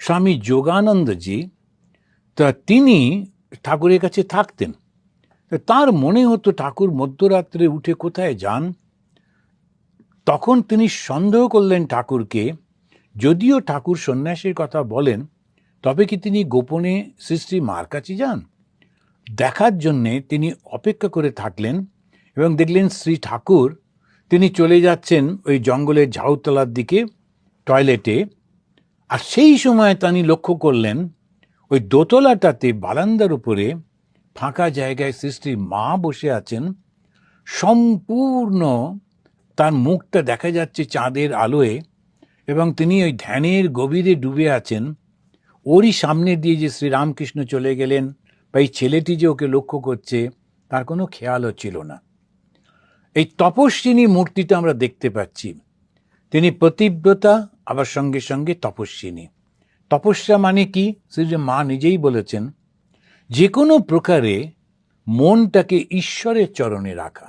স্বামী যোগানন্দজি, তা তিনি ঠাকুরের কাছে থাকতেন। তার মনে হতো ঠাকুর মধ্যরাত্রে উঠে কোথায় যান। তখন তিনি সন্দেহ করলেন ঠাকুরকে। যদিও ঠাকুর সন্ন্যাসের কথা বলেন, তবে কি তিনি গোপনে শ্রী শ্রী মার কাছে যান? দেখার জন্যে তিনি অপেক্ষা করে থাকলেন এবং দেখলেন শ্রী ঠাকুর তিনি চলে যাচ্ছেন ওই জঙ্গলের ঝাউতলার দিকে টয়লেটে। আর সেই সময় তিনি লক্ষ্য করলেন ওই দোতলাটাতে বারান্দার উপরে ফাঁকা জায়গায় শ্রী শ্রী মা বসে আছেন। সম্পূর্ণ তার মুখটা দেখা যাচ্ছে চাঁদের আলোয়, এবং তিনি ওই ধ্যানের গভীরে ডুবে আছেন। ওরই সামনে দিয়ে যে শ্রীরামকৃষ্ণ চলে গেলেন বা এই ছেলেটি যে ওকে লক্ষ্য করছে, তার কোনো খেয়ালও ছিল না। এই তপস্বিনী মূর্তিটা আমরা দেখতে পাচ্ছি। তিনি পতিব্রতা, আবার সঙ্গে সঙ্গে তপস্বিনী। তপস্যা মানে কি? শ্রী মা নিজেই বলেছেন, যে কোনো প্রকারে মনটাকে ঈশ্বরের চরণে রাখা।